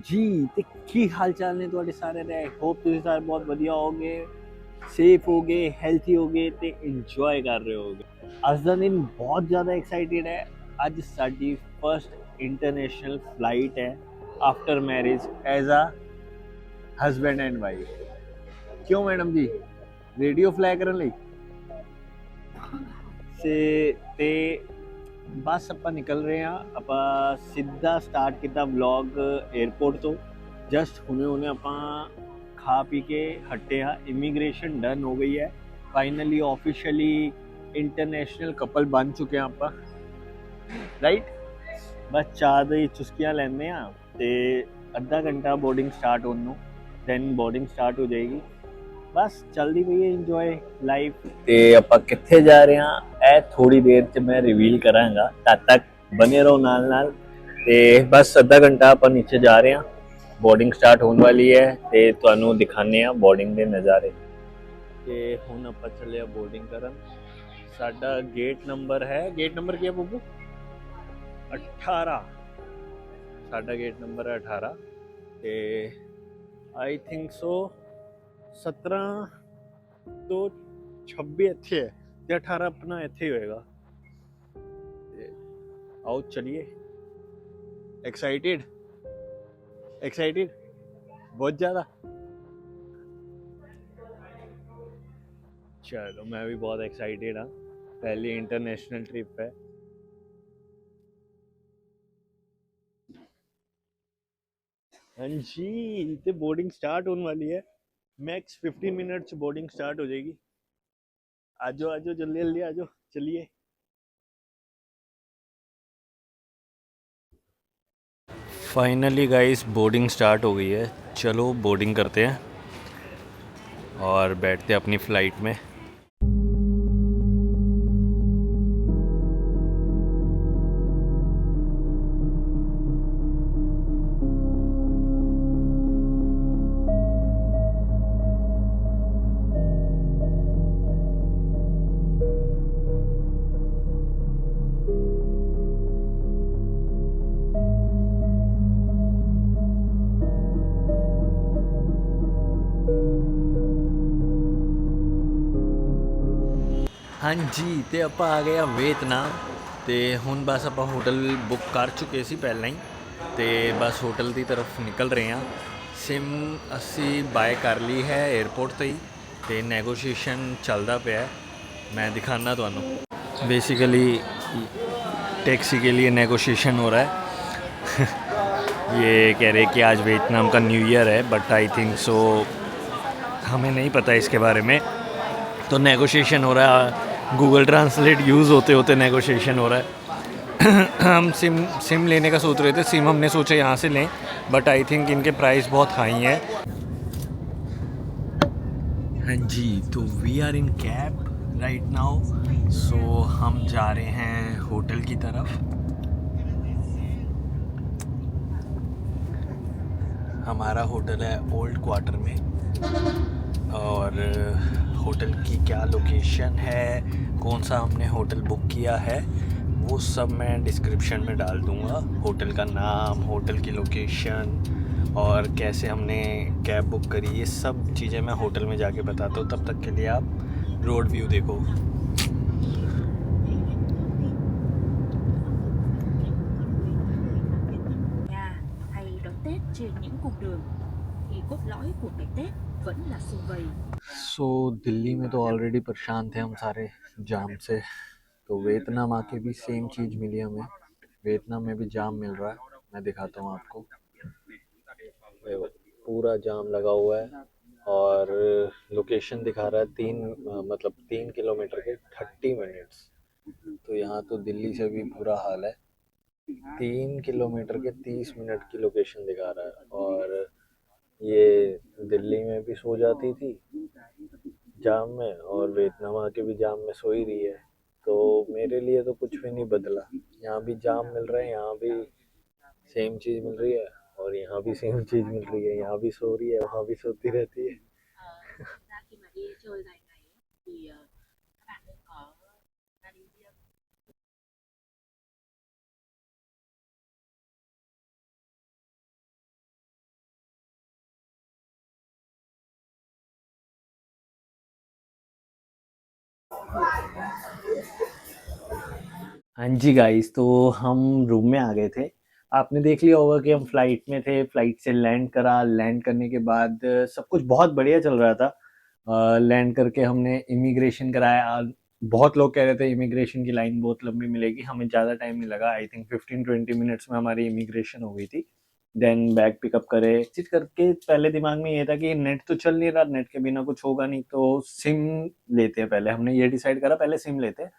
जी ते की हाल चाल ने ਤੁਹਾਡੇ ਸਾਰੇ ਦੇ ਹੋਪ ਤੁਸੀਂ ਸਾਰੇ ਬਹੁਤ ਵਧੀਆ ਹੋਗੇ ਸੇਫ ਹੋਗੇ ਹੈਲਥੀ ਹੋਗੇ ਤੇ ਇੰਜੋਏ ਕਰ ਰਹੇ ਹੋਗੇ ਅੱਜ ਦਾ ਦਿਨ ਬਹੁਤ ਜ਼ਿਆਦਾ ਐਕਸਾਈਟਿਡ ਹੈ ਅੱਜ ਸਾਡੀ ਫਰਸਟ ਇੰਟਰਨੈਸ਼ਨਲ ਫਲਾਈਟ ਹੈ after marriage as a husband and wife ਕਿਉਂ ਮੈਡਮ ਜੀ ਰੇਡੀਓ ਫਲਾਈ ਕਰਨ ਲਈ ਤੇ बस ਆਪਾਂ निकल रहे हैं ਆਪਾਂ ਸਿੱਧਾ ਸਟਾਰਟ ਕੀਤਾ ਵਲੌਗ 에ਅਰਪੋਰਟ ਤੋਂ ਜਸਟ ਹੁਣੇ ਆਪਾਂ ਖਾ ਪੀ ਕੇ ਹਟੇ ਆ ਇਮੀਗ੍ਰੇਸ਼ਨ ਡਨ ਹੋ ਗਈ ਹੈ ਫਾਈਨਲੀ ਆਫੀਸ਼ੀਅਲੀ ਇੰਟਰਨੈਸ਼ਨਲ ਕਪਲ ਬਣ ਚੁੱਕੇ ਆ ਆਪਾਂ ਰਾਈਟ ਬਸ ਚਾਹ ਦੀ ਚੁਸਕੀਆਂ ਲੈਂਦੇ ਆ ਤੇ ਅੱਧਾ ਘੰਟਾ ਬੋਰਡਿੰਗ ਸਟਾਰਟ ਹੋਣ ਨੂੰ ਦੈਨ ਬੋਰਡਿੰਗ ਸਟਾਰਟ ਹੋ ਜਾਏਗੀ बस चलती पई है इंजॉय लाइफ ते ਆਪਾਂ ਕਿੱਥੇ ਜਾ ਰਹੇ ਹਾਂ ਇਹ ਥੋੜੀ ਦੇਰ ਚ ਮੈਂ ਰਿਵੀਲ ਕਰਾਂਗਾ ਤਦ ਤੱਕ ਬਨੇ ਰਹੋ ਨਾਲ ਨਾਲ ਤੇ ਬਸ ਅੱਧਾ ਘੰਟਾ ਆਪਾਂ ਨੀਚੇ ਜਾ ਰਹੇ ਹਾਂ ਬੋਰਡਿੰਗ ਸਟਾਰਟ ਹੋਣ ਵਾਲੀ ਹੈ ਤੇ ਤੁਹਾਨੂੰ ਦਿਖਾਣੇ ਆ ਬੋਰਡਿੰਗ ਦੇ ਨਜ਼ਾਰੇ ਤੇ ਹੁਣ ਆਪਾਂ ਚੱਲੇ ਆ ਬੋਰਡਿੰਗ ਕਰਨ ਸਾਡਾ ਗੇਟ ਨੰਬਰ ਕੀ ਹੈ ਬੱਬੂ 18 ਸਾਡਾ ਗੇਟ ਨੰਬਰ ਹੈ 18 ਤੇ आई थिंक सो 17 तो 26 ਇੱਥੇ ਹੈ ਤੇ 18 ਆਪਣਾ ਇੱਥੇ ਹੀ ਹੋਏਗਾ ਤੇ ਆਓ ਚਲਿਏ एक्साइटेड बहुत ज़्यादा चलो मैं भी बहुत एक्साइटेड हाँ पहली इंटरनेशनल ट्रिप है हाँ जी तो बोर्डिंग स्टार्ट होने वाली है मैक्स 15 मिनट बोर्डिंग स्टार्ट हो जाएगी आजो आजो जल्दी जल्दी आजो चलिए फाइनली गाइस बोर्डिंग स्टार्ट हो गई है चलो बोर्डिंग करते हैं और बैठते हैं अपनी फ़्लाइट में हाँ जी तो आप आ गए वियतनाम तो हुण बस आप होटल बुक कर चुके सी पहला ही तो बस होटल की तरफ निकल रहे हैं सिम असी बाय कर ली है एयरपोर्ट तो ही तो नैगोशिएशन चलता पे है मैं दिखाना तुहानू बेसिकली टैक्सी के लिए नैगोशिएशन हो रहा है ये कह रहे कि आज वियतनाम का न्यू ईयर है बट आई थिंक सो हमें नहीं पता इसके बारे में तो नैगोशिएशन हो रहा है गूगल ट्रांसलेट यूज़ होते होते नेगोशिएशन हो रहा है हम सिम लेने का सोच रहे थे सिम हमने सोचा यहाँ से लें बट आई थिंक इनके प्राइस बहुत हाई हैं हाँ जी तो we are in cab right now so हम जा रहे हैं होटल की तरफ हमारा होटल है ओल्ड क्वार्टर में और होटल की क्या लोकेशन है कौन सा हमने होटल बुक किया है वो सब मैं डिस्क्रिप्शन में डाल दूँगा होटल का नाम होटल की लोकेशन और कैसे हमने कैब बुक करी ये सब चीज़ें मैं होटल में जाके बताता हूँ तब तक के लिए आप रोड व्यू देखो hay đón Tết trên những cung đường thì cốt lõi của ngày Tết vẫn là sum vầy. सो दिल्ली में तो ऑलरेडी परेशान थे हम सारे जाम से तो वियतनाम आके भी सेम चीज़ मिली हमें वियतनाम में भी जाम मिल रहा है मैं दिखाता हूँ आपको देखो पूरा जाम लगा हुआ है और लोकेशन दिखा रहा है 3 किलोमीटर के 30 मिनट्स तो यहाँ तो दिल्ली से भी बुरा हाल है 3 किलोमीटर के 30 मिनट की लोकेशन दिखा रहा है और ये दिल्ली में भी सो जाती थी जाम में और वियतनाम आके भी जाम में सो ही रही है तो मेरे लिए तो कुछ भी नहीं बदला यहाँ भी जाम मिल रहा है यहाँ भी सेम चीज़ मिल रही है और यहाँ भी सेम चीज़ मिल रही है यहाँ भी सो रही है वहाँ भी सोती रहती है Khi mà đi chơi dài ngày thì các bạn nên có gia đình riêng हाँ जी गाइस, तो हम रूम में आ गए थे। आपने देख लिया होगा कि हम फ्लाइट में थे, फ्लाइट से लैंड करा, लैंड करने के बाद सब कुछ बहुत बढ़िया चल रहा था। लैंड करके हमने इमिग्रेशन कराया। बहुत लोग कह रहे थे इमिग्रेशन की लाइन बहुत लंबी मिलेगी, हमें ज़्यादा टाइम नहीं लगा। आई थिंक 15-20 मिनट्स में हमारी इमिग्रेशन हो गई थी। देन बैग पिकअप करे, चीज करके पहले दिमाग में ये था कि नेट तो चल नहीं रहा, नेट के बिना कुछ होगा नहीं, तो सिम लेते हैं। पहले हमने ये डिसाइड करा पहले सिम लेते हैं।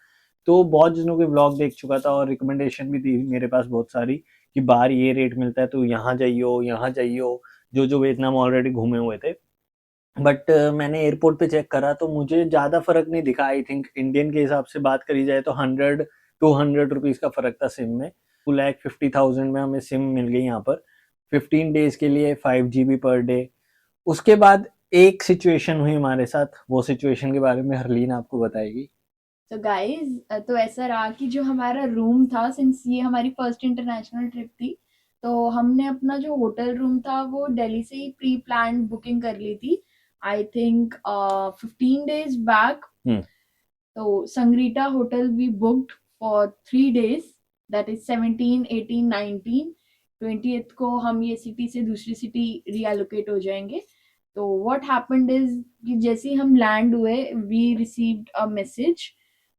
तो बहुत जनों के व्लॉग देख चुका था और रिकमेंडेशन भी थी मेरे पास बहुत सारी कि बाहर ये रेट मिलता है तो यहाँ जाइयो, यहाँ जाइयो, जो जो वियतनाम ऑलरेडी घूमे हुए थे। बट मैंने एयरपोर्ट पे चेक करा तो मुझे ज़्यादा फर्क नहीं दिखा। आई थिंक इंडियन के हिसाब से बात करी जाए तो 100-200 रुपीज़ का फर्क था सिम में। 2,50,000 में हमें सिम मिल गई यहाँ पर 15 डेज के लिए, 5 GB पर डे। उसके बाद एक सिचुएशन हुई हमारे साथ, वो सिचुएशन के बारे में हरलीन आपको बताएगी। तो गाइज, तो ऐसा रहा कि जो हमारा रूम था, सिंस ये हमारी फर्स्ट इंटरनेशनल ट्रिप थी, तो हमने अपना जो होटल रूम था वो दिल्ली से ही प्री प्लान बुकिंग कर ली थी। I think 15 days back. तो Sangrita hotel we booked for 3 days, that is 17, 18, 19, 20th को हम ये सिटी से दूसरी सिटी रीएलोकेट हो जाएंगे। तो व्हाट हैपेंड इज कि जैसे ही हम लैंड हुए, we received a message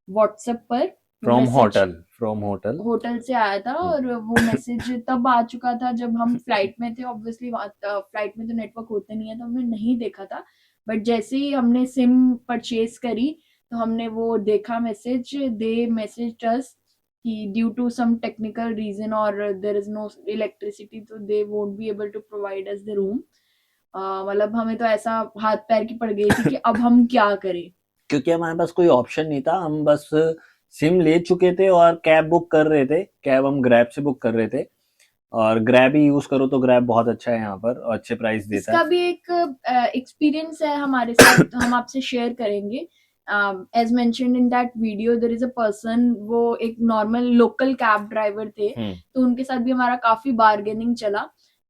WhatsApp पर। फ्रॉम मैसेज होटल होटल से आया था, और वो मैसेज तब आ चुका था जब हम फ्लाइट में थे। ऑब्वियसली फ्लाइट में तो नेटवर्क होते नहीं है, तो हमने नहीं देखा था। बट जैसे ही हमने सिम परचेज करी तो हमने वो देखा मैसेज। दे मैसेज अस कि due to some technical reason और देयर इज नो इलेक्ट्रिसिटी, तो they won't be able to provide us the room. मतलब हमें तो ऐसा हाथ पैर की पड़ गई थी कि अब हम क्या करें, क्योंकि हमारे पास कोई ऑप्शन नहीं था। हम बस सिम ले चुके थे और कैब बुक कर रहे थे। कैब हम ग्रैब से बुक कर रहे थे, और ग्रैब ही यूज करो तो ग्रैब बहुत अच्छा है यहाँ पर और अच्छे प्राइस देता इसका है। भी एक एक्सपीरियंस है हमारे साथ, तो हम आपसे शेयर करेंगे। As mentioned in that video, there is a person, वो एक नॉर्मल लोकल कैब ड्राइवर थे, तो उनके साथ भी हमारा काफी बार्गेनिंग चला।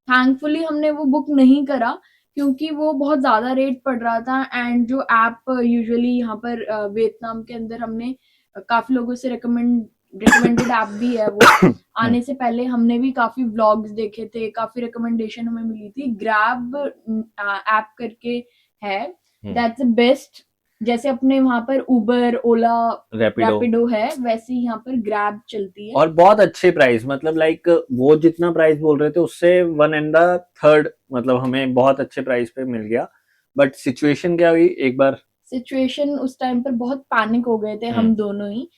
थैंकफुली हमने वो बुक नहीं करा क्योंकि वो बहुत ज्यादा रेट पड़ रहा था। एंड जो ऐप यूजुअली यहाँ पर वियतनाम के अंदर हमने काफी लोगों से रिकमेंडेड ऐप भी है वो। आने से पहले हमने भी काफी व्लॉग्स देखे थे, काफी रिकमेंडेशन हमें मिली थी। ग्रैब ऐप करके है, दैट्स द बेस्ट। जैसे अपने वहां पर उबर, ओला, रैपिडो है, वैसे ही यहाँ पर ग्रैब चलती है। और बहुत अच्छे प्राइस, मतलब लाइक वो जितना प्राइस बोल रहे थे उससे 1/3, मतलब हमें बहुत अच्छे प्राइस पे मिल गया। बट सिचुएशन क्या हुई एक बार। सिचुएशन उस टाइम पर बहुत पैनिक हो गए थे हम दोनों ही।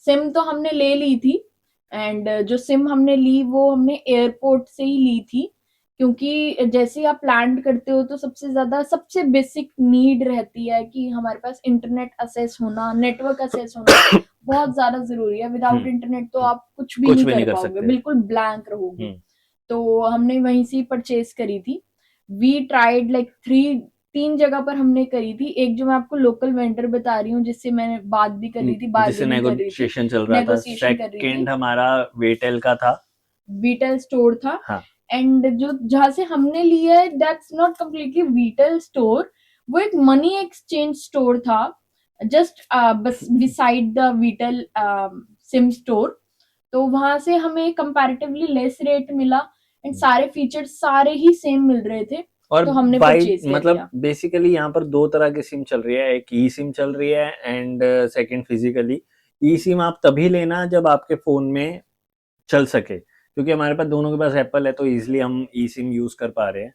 सिम तो हमने ले ली थी, एंड जो सिम हमने ली वो हमने एयरपोर्ट से ही ली थी, क्योंकि जैसे आप लैंड करते हो तो सबसे बेसिक नीड रहती है कि हमारे पास इंटरनेट असेस होना, नेटवर्क असेस होना बहुत ज्यादा जरूरी है। विदाउट इंटरनेट तो आप कुछ भी नहीं कर पाओगे, बिल्कुल ब्लैंक रहोगे। तो हमने वहीं से परचेज करी थी। वी ट्राइड लाइक 3 जगह पर हमने करी थी। एक जो मैं आपको लोकल वेंडर बता रही हूँ, जिससे मैंने बात भी कर रही थी, बार्गेनिंग कर रही थी, नेगोशिएशन चल रहा था। सेकंड हमारा वेटेल का था, वीटेल स्टोर था। हाँ। एंड जो जहां से हमने लिया है, दैट्स नॉट कम्प्लीटली वीटेल स्टोर, वो एक मनी एक्सचेंज स्टोर था, जस्ट बस बिसाइड द वीटेल सिम स्टोर। तो वहां से हमें कंपैरेटिवली लेस रेट मिला, एंड सारे फीचर्स सारे ही सेम मिल रहे थे। और तो हमने परचेज कर मतलब बेसिकली यहाँ पर 2 तरह की सिम चल रही है। एक ई सिम चल रही है and second physically. E SIM आप तभी लेना जब आपके फोन में चल सके, क्योंकि हमारे पास दोनों के पास एप्पल है तो इजीली हम ई सिम यूज कर पा रहे हैं।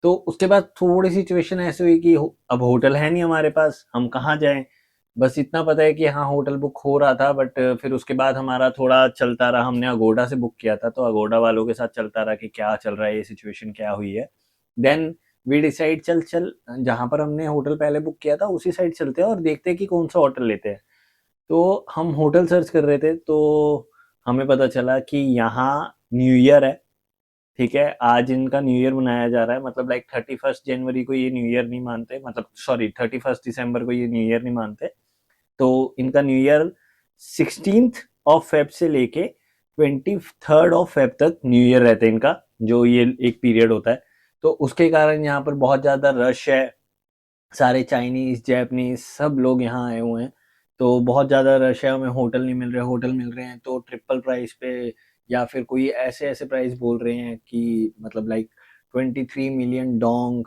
तो उसके बाद थोड़ी सिचुएशन ऐसी हुई कि अब होटल है नहीं हमारे पास, हम कहाँ जाएं। बस इतना पता है कि हाँ होटल बुक हो रहा था, बट फिर उसके बाद हमारा थोड़ा चलता रहा। हमने अगोडा से बुक किया था, तो अगोडा वालों के साथ चलता रहा कि क्या चल रहा है, ये सिचुएशन क्या हुई है। देन वी डिसाइड चल जहाँ पर हमने होटल पहले बुक किया था उसी साइड चलते हैं और देखते हैं कि कौन सा होटल लेते हैं। तो हम होटल सर्च कर रहे थे, तो हमें पता चला कि यहाँ न्यू ईयर है, ठीक है, आज इनका न्यू ईयर मनाया जा रहा है। मतलब लाइक 31 जनवरी को ये न्यू ईयर नहीं मानते, मतलब सॉरी 31 दिसंबर को ये न्यू ईयर नहीं मानते। तो इनका न्यू ईयर 16 फेब से लेके 23 फेब तक न्यू ईयर रहता है इनका, जो ये एक पीरियड होता है। तो उसके कारण यहाँ पर बहुत ज़्यादा रश है, सारे चाइनीज, जैपनीज सब लोग यहाँ आए हुए हैं। तो बहुत ज़्यादा रश है, हमें होटल नहीं मिल रहे, होटल मिल रहे हैं तो ट्रिपल प्राइस पे, या फिर कोई ऐसे ऐसे प्राइस बोल रहे हैं कि मतलब लाइक 23 मिलियन डोंग,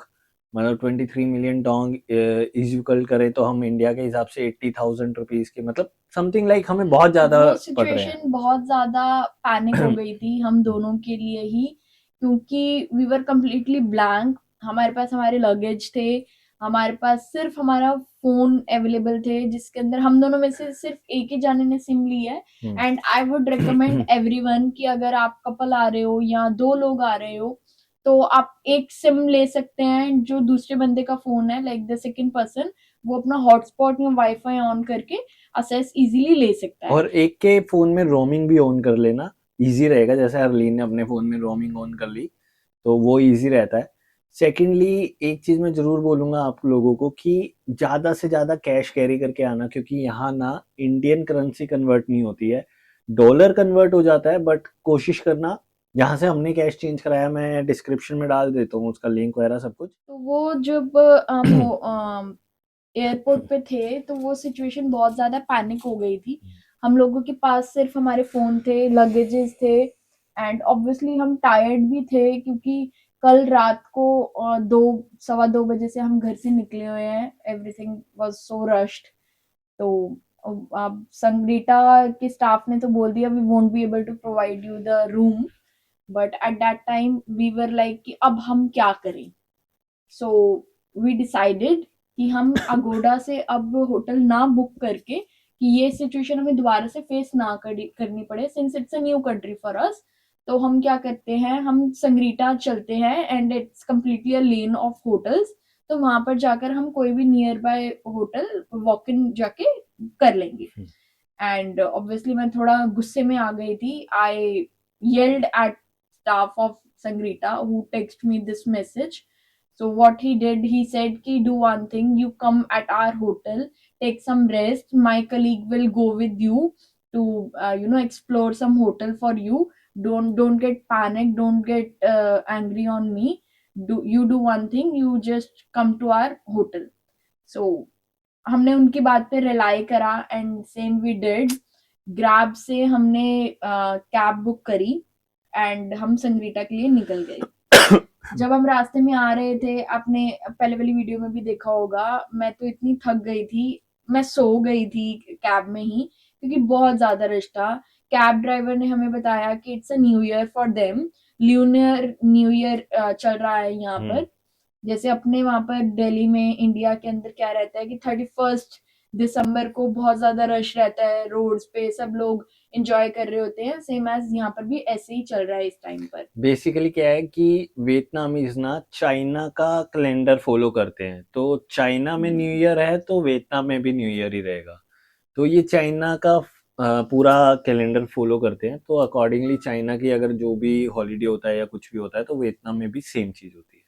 मतलब 23 मिलियन डोंग इज इक्वल करें तो हम इंडिया के हिसाब से 80,000 रुपीज के, मतलब समथिंग लाइक हमें बहुत ज़्यादा वो पड़ रहे हैं। सिचुएशन बहुत ज्यादा पैनिक हो गई थी हम दोनों के लिए ही, क्योंकि वी वर कम्प्लीटली ब्लैंक। हमारे पास हमारे लगेज थे, हमारे पास सिर्फ हमारा फोन अवेलेबल थे, जिसके अंदर हम दोनों में से सिर्फ एक ही जाने ने सिम ली है। And I would recommend everyone कि अगर आप कपल आ रहे हो या 2 लोग आ रहे हो तो आप एक सिम ले सकते हैं जो दूसरे बंदे का फोन है, लाइक द सेकंड पर्सन वो अपना हॉटस्पॉट या वाईफाई ऑन करके असेस इजीली ले सकता है। और एक के फोन में रोमिंग भी ऑन कर लेना, इजी रहेगा। जैसे हरलीन ने अपने फोन में रोमिंग ऑन कर ली तो वो इजी रहता है। सेकेंडली एक चीज मैं जरूर बोलूंगा आप लोगों को कि ज्यादा से ज्यादा कैश कैरी करके आना, क्योंकि यहाँ ना इंडियन करेंसी कन्वर्ट नहीं होती है, डॉलर कन्वर्ट हो जाता है। बट कोशिश करना, जहाँ से हमने कैश चेंज कराया मैं डिस्क्रिप्शन में डाल देता हूँ उसका लिंक वगैरह सब कुछ। तो वो जब हम एयरपोर्ट पे थे तो वो सिचुएशन बहुत ज्यादा पैनिक हो गई थी। हम लोगों के पास सिर्फ हमारे फोन थे, लगेजेस थे, एंड ऑब्वियसली हम टायर्ड भी थे क्योंकि कल रात को 2 सवा 2 बजे से हम घर से निकले हुए हैं। Everything was so rushed. तो अब संगीता के स्टाफ ने तो बोल दिया we won't be able to provide you the room, but at that time we were like कि अब हम क्या करें। सो वी डिसाइडेड कि हम अगोडा से अब होटल ना बुक करके, कि ये सिचुएशन हमें दोबारा से फेस ना करनी पड़े, since it's a new country for us. तो हम क्या करते हैं, हम संग्रीटा चलते हैं and it's completely a lane of hotels. तो वहां पर जाकर हम कोई भी near by hotel walk in जाके कर लेंगे। एंड ऑब्वियसली मैं थोड़ा गुस्से में आ गई थी। आई yelled at staff of Sangrita who text me this message. So what he did, he said ki do one thing, you come at our hotel, take some rest, my colleague will go with you to explore some hotel for you. Don't get panic, don't get angry on me. Do one thing, you just come to our hotel. So हमने उनकी बात पे rely करा and same we did. Grab से हमने cab book करी and हम संगरीटा के लिए निकल गए। जब हम रास्ते में आ रहे थे, आपने पहले वाली वीडियो में भी देखा होगा, मैं तो इतनी थक गई थी, मैं सो गई थी कैब में ही, क्योंकि बहुत ज्यादा रश था। कैब ड्राइवर ने हमें बताया कि it's a new year for them, lunar new year चल रहा है यहाँ पर। जैसे अपने वहां पर दिल्ली में, इंडिया के अंदर क्या रहता है कि 31 दिसंबर को बहुत ज्यादा रश रहता है रोड्स पे, सब लोग एंजॉय कर रहे होते हैं, सेम एज यहाँ पर भी ऐसे ही चल रहा है इस टाइम पर। बेसिकली क्या है कि वियतनामीज ना चाइना का कैलेंडर फॉलो करते हैं, तो चाइना में न्यू ईयर है तो वियतनाम में भी न्यू ईयर ही रहेगा। तो ये चाइना का पूरा कैलेंडर फॉलो करते हैं, तो अकॉर्डिंगली चाइना की अगर जो भी हॉलीडे होता है या कुछ भी होता है तो वियतनाम में भी सेम चीज होती है।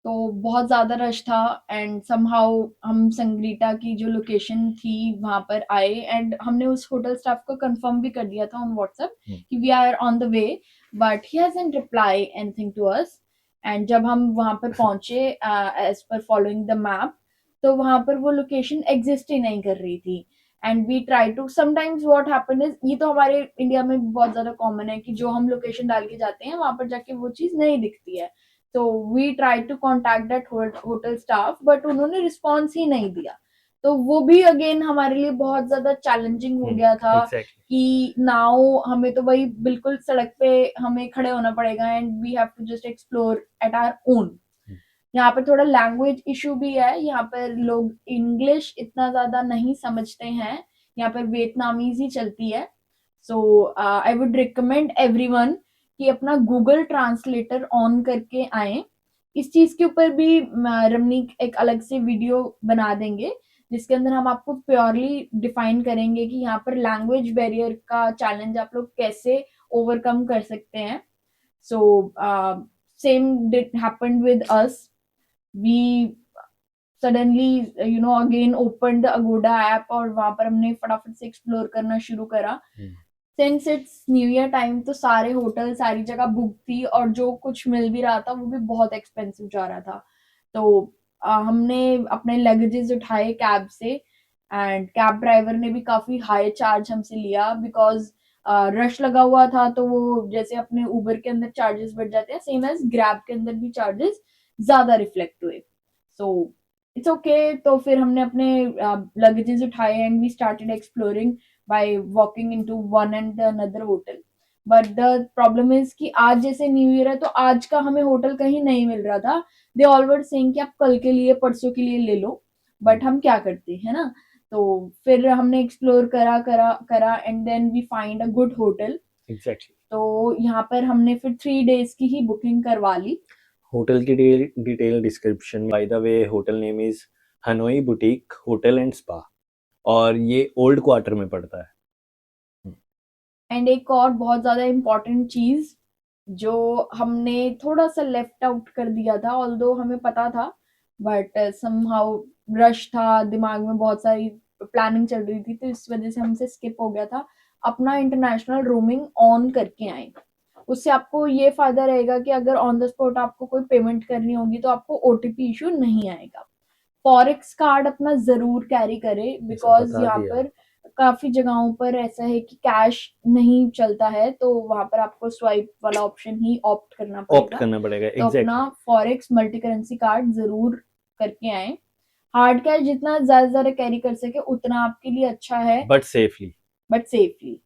तो बहुत ज्यादा रश था एंड समहाउ हम संग्रीटा की जो लोकेशन थी वहां पर आए, एंड हमने उस होटल स्टाफ को कंफर्म भी कर दिया था ऑन व्हाट्सएप कि we are on the way, but he hasn't reply anything to us. And जब हम वहां पर पहुंचे as per following the map, तो वहां पर वो लोकेशन एग्जिस्ट ही नहीं कर रही थी। And we try to, sometimes what happen is, ये तो हमारे इंडिया में बहुत ज्यादा कॉमन है कि जो हम लोकेशन डाल के जाते हैं वहां पर जाके वो चीज नहीं दिखती है। तो we try to contact that hotel staff, but उन्होंने रिस्पॉन्स ही नहीं दिया। तो वो भी अगेन हमारे लिए बहुत ज्यादा चैलेंजिंग हो गया था कि नाउ हमें तो वही बिल्कुल सड़क पे हमें खड़े होना पड़ेगा and we have to just explore at our own. यहाँ पर थोड़ा लैंग्वेज इशू भी है, यहाँ पर लोग इंग्लिश इतना ज्यादा नहीं समझते हैं, यहाँ पर वियतनामीज ही चलती है। सो आई वुड रिकमेंड एवरीवन कि अपना गूगल ट्रांसलेटर ऑन करके आए। इस चीज के ऊपर भी रमनीक एक अलग से वीडियो बना देंगे जिसके अंदर हम आपको प्योरली डिफाइन करेंगे कि यहाँ पर लैंग्वेज बैरियर का चैलेंज आप लोग कैसे ओवरकम कर सकते हैं। So same did happened with us. We suddenly again open the Agoda app और वहां पर हमने फटाफट से एक्सप्लोर करना शुरू करा। Since it's new year time तो सारे होटल सारी जगह बुक थी और जो कुछ मिल भी रहा था वो भी बहुत एक्सपेंसिव जा रहा था। तो हमने अपने लगेजेस उठाए कैब से एंड कैब ड्राइवर ने भी काफी हाई चार्ज हमसे लिया बिकॉज रश लगा हुआ था, तो वो जैसे अपने उबर के अंदर चार्जेस बढ़ जाते हैं, सेम एज ग्रैब के अंदर भी चार्जेस ज्यादा रिफ्लेक्ट हुए. So it's okay. तो फिर हमने अपने लगेजेस उठाए and we started exploring by walking into one and another hotel. But the problem is कि आज जैसे न्यू ईयर है तो आज का हमें होटल कहीं नहीं मिल रहा था. दे ऑल वर सेइंग कि आप कल के लिए परसों के लिए ले लो, बट हम क्या करते है ना. तो फिर हमने एक्सप्लोर करा करा करा and then we find a good hotel. Exactly. तो यहाँ पर हमने फिर 3 days की ही बुकिंग करवा ली. होटल की detail description. By the way hotel name is Hanoi boutique hotel and spa, और ये ओल्ड क्वार्टर में पड़ता है. एंड एक और बहुत ज्यादा इम्पोर्टेंट चीज जो हमने थोड़ा सा लेफ्ट आउट कर दिया था, ऑल्दो हमें पता था, बट समहाउ रश था, दिमाग में बहुत सारी प्लानिंग चल रही थी, तो इस वजह से हमसे स्किप हो गया था. अपना इंटरनेशनल रोमिंग ऑन करके आए. उससे आपको ये फायदा रहेगा कि अगर ऑन द स्पॉट आपको कोई पेमेंट करनी होगी तो आपको ओटीपी इशू नहीं आएगा. फॉरेक्स कार्ड अपना जरूर कैरी करे बिकॉज बता यहाँ दिया. पर काफी जगहों पर ऐसा है कि कैश नहीं चलता है, तो वहां पर आपको स्वाइप वाला ऑप्शन ही ऑप्ट करना ऑप्ट पड़ेगा. करना पड़ेगा. तो एग्जैक्टली. अपना फॉरेक्स मल्टी करेंसी कार्ड जरूर करके आए. हार्ड कैश जितना ज्यादा कैरी कर सके उतना आपके लिए अच्छा है, but safely. But safely.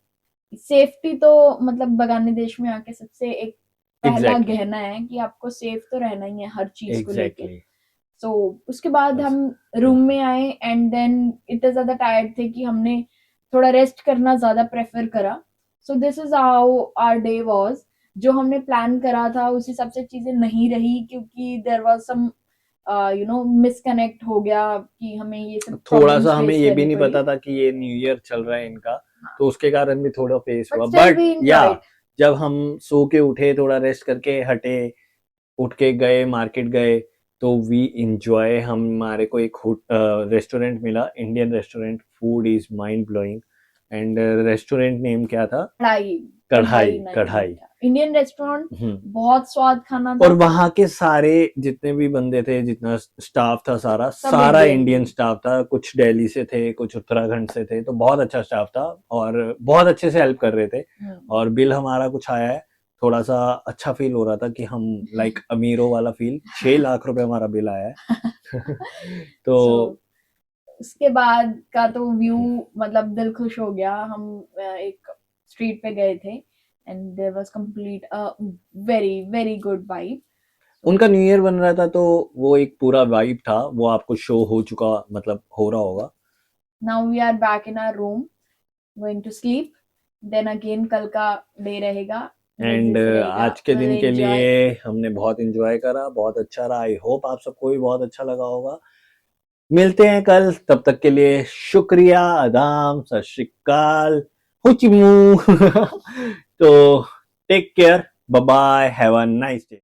Safety तो मतलब बगाने देश में आके सबसे एक पहला Exactly. गहना है कि आपको सेफ तो रहना ही है हर चीज को लेके. एग्जैक्टली. सो उसके बाद बस. हम रूम में आए एंड देन इतने ज्यादा टायर्ड थे कि हमने थोड़ा रेस्ट करना ज्यादा प्रेफर करा. So this is how our day was. जो हमने प्लान करा था उस हिसाब से चीजें नहीं रही, क्योंकि देयर वाज सम मिसकनेक्ट हो गया कि हमें ये सब थोड़ा problems सा हमें face ये भी करनी नहीं पड़ी. पता था कि ये न्यू ईयर चल रहा है इनका, हाँ. तो उसके कारण भी थोड़ा फेस But हुआ. still बट we या enjoyed. जब हम सो के उठे, थोड़ा रेस्ट करके हटे, उठ के गए मार्केट गए, तो वी इंजॉय. हमारे को एक रेस्टोरेंट मिला, Indian restaurant. Food is mind blowing. And restaurant name क्या था? Kadhai Kadhai. Indian restaurant. Hmm. बहुत स्वाद खाना था. और वहां के सारे जितने भी बंदे थे, जितना स्टाफ था, सारा Indian. इंडियन स्टाफ था. कुछ दिल्ली से थे, कुछ उत्तराखंड से थे, तो बहुत अच्छा स्टाफ था और बहुत अच्छे से हेल्प कर रहे थे. और बिल हमारा कुछ आया है, थोड़ा सा अच्छा फील हो रहा था कि हम लाइक अमीरों वाला फील. 6 लाख रुपए हमारा बिल आया है. तो उसके बाद का तो व्यू मतलब दिल खुश हो गया. हम एक स्ट्रीट पे गए थे and there was complete a very very good vibe. उनका न्यू ईयर बन रहा था, तो वो एक पूरा वाइब था, वो आपको शो हो चुका, मतलब हो रहा होगा. Now we are back in our room going to sleep. Then again कल का डे रहेगा. एंड आज के दिन के लिए हमने बहुत एंजॉय करा, बहुत अच्छा रहा. आई होप आप सबको भी बहुत अच्छा लगा होगा. मिलते हैं कल, तब तक के लिए शुक्रिया, आदाम, सत श्री अकाल, हुचिमू. तो take care, bye bye, have a nice day.